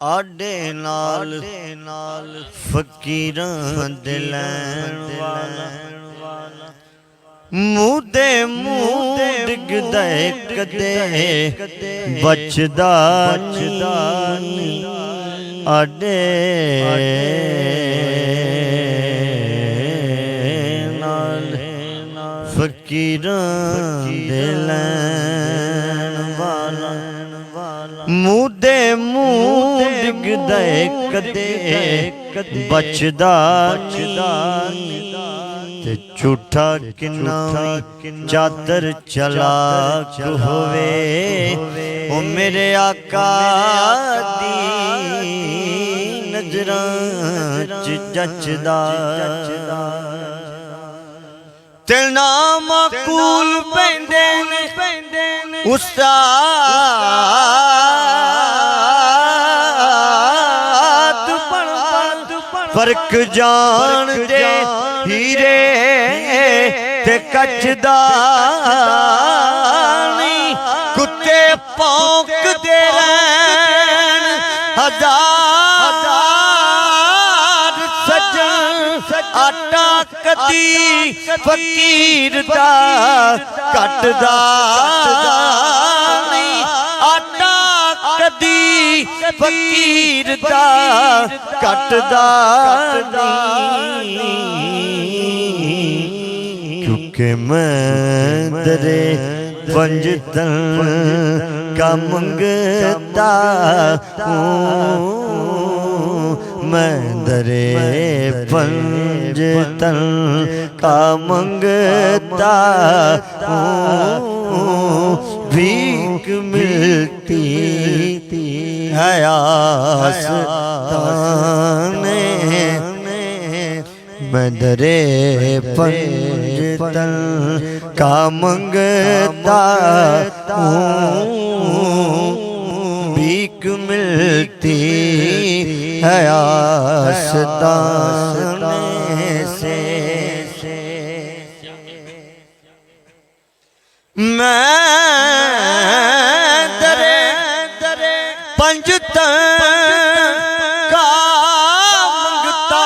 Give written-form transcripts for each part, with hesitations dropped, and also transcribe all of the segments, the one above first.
آڈے نال فقیراں دے لین والا منہ دے منہ ڈگدا کدے بچدا نہیں آڈے نال فقیراں دے لین والا منہ دے منہ ڈگدا کدے بچدا تے جھوٹا کنا چادر چلاک ہوئے او میرے آقا دی نظراں چ جچدا تے نام معقول پیندے استاد فرق جان دے ہیرے تے کچدانی کتے پونک دے رہن ہزار سجن آٹا کدی فقیر دا کٹدا نہیں آٹا کدی فقیر دا کٹدا نہیں کیونکہ میں درے پنجتن کا منگتا ہوں میں درے پنجتن کا منگتا ہوں بھیک ملتی ہے آستانے میں درے پنجتن کا منگتا ہوں بھیک ملتی ہے آستانے سے میں درے پنجتن کا منگتا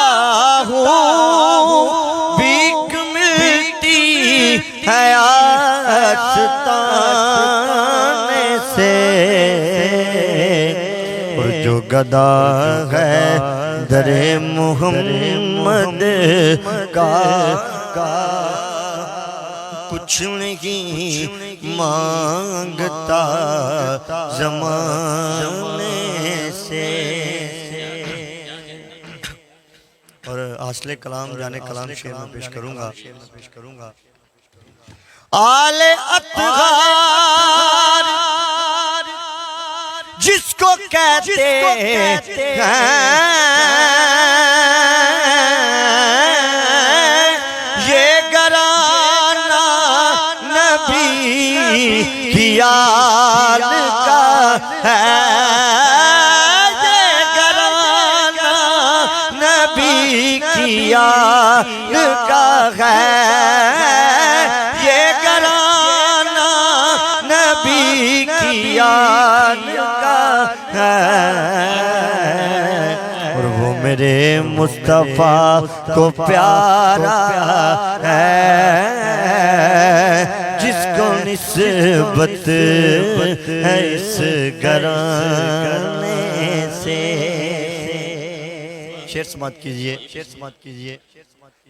ہوں بھیک ملتی ہے آستانے سے اور جو گدا ہے درے محمد کا کچھ نہیں مانگتا زمانے سے اور حاصل کلام جانے کلام شعر میں پیش کروں گا آل اطہار جس کو کہتے ہیں یہ گرانہ نبی کی آل کا ہے یہ گرانہ نبی کی آل کا ہے یہ گرانہ نبی کی آل کا ہے اور وہ میرے مصطفیٰ کو پیارا ہے جس کو نسبت ہے اس گھرانے سے شعر سماعت کیجئے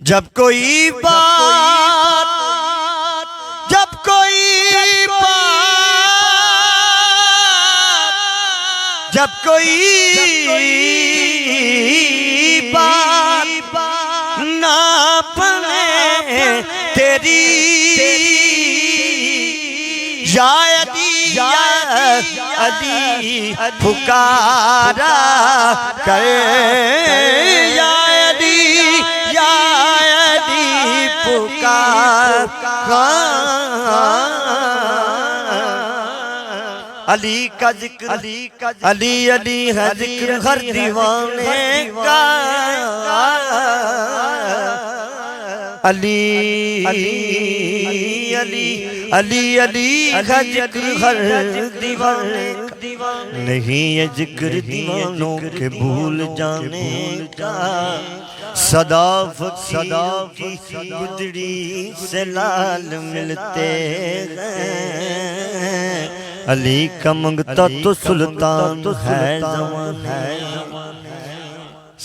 جب کوئی بات جب کوئی بات نہ بنے تیری یا علی پکارا کر یا علی پکارا علی کا ذکر علی ہے ذکر ہر دیوانے کا علی ہے ذکر ہر دیوانے نہیں یہ ذکر دیوانوں کے بھول جانے کا صدافت کی گدڑی سے لال ملتے ہیں علی کا منگتا تو سلطان ہے زمانہ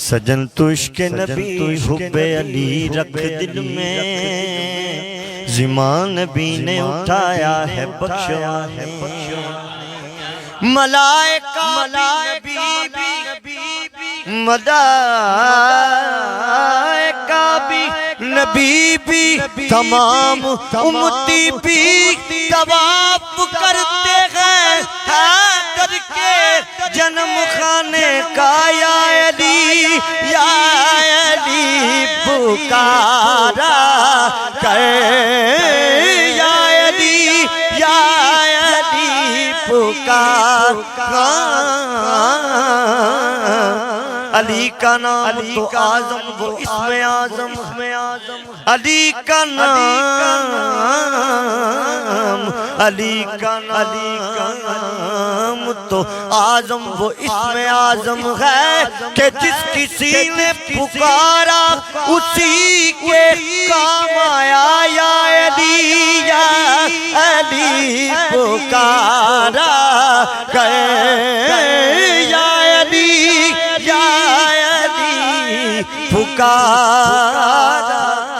سجن تو عشق نبی حب علی رکھ دل میں زمان نبی نے اٹھایا ہے بخشوانے ملائکہ بھی نبی بھی تمام امتی بھی طواف کرتے ہیں حیدر کے جنم خانے کا یا علی پکارا کر یا علی پکارا علی کا نام تو اعظم وہ اسم اعظم علی کا نام تو اعظم وہ اسم اعظم ہے کہ جس کسی نے پکارا اسی کے کام آیا یا علی پکارا کہ پکارا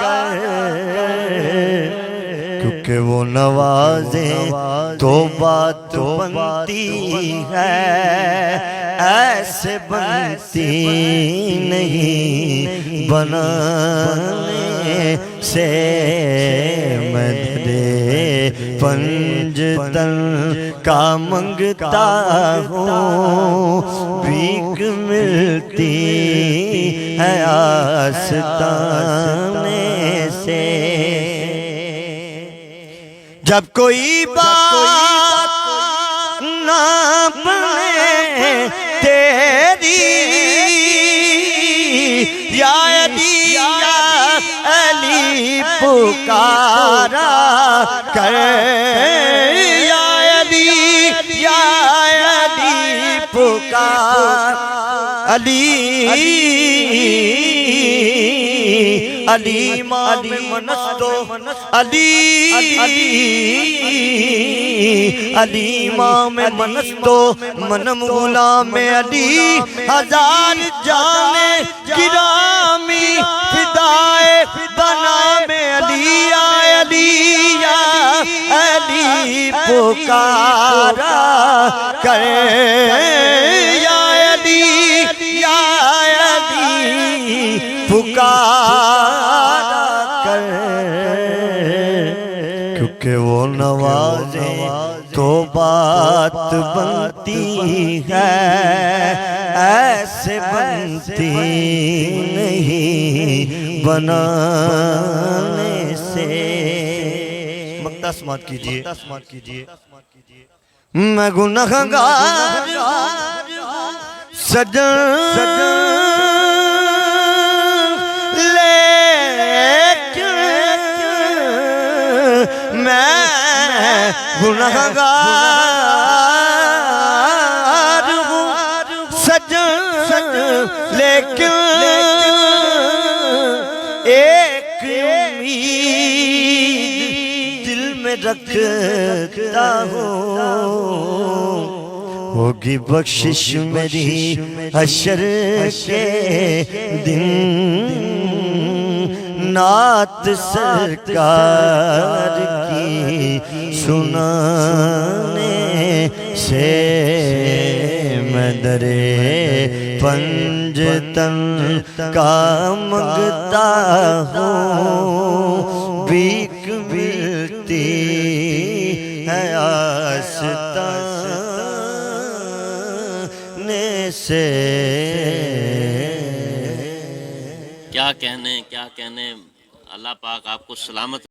کر کیونکہ وہ نوازیں تو بات بنتی ہے ایسے بنتی نہیں بنانے سے مدد پنجتن کا منگتا ہوں بھیک ملتی ہے آستانے سے جب کوئی بات نہ بنے تیری یا علی پکارا کر یا علی پکار علی امام منستو علی امام منستو منم غلام علی ہزار جانے گرامی فدائے بنام علی یا علی پکارا کر یا علی پکارا کر کیونکہ وہ نوازیں تو بات بنتی ہے ایسے بنتی نہیں بنانے سے مقطع سماعت کیجئے میں گنہگار سجن گنہگار ہوں سجن لیکن ایک امید دل میں رکھتا ہوں ہوگی بخشش میری حشر کے دن نعت سرکار کی سنانے سے میں درے پنجتن کا منگتا ہوں بھیک ملتی ہے آستانے سے کیا کہنے اللہ پاک آپ کو سلامت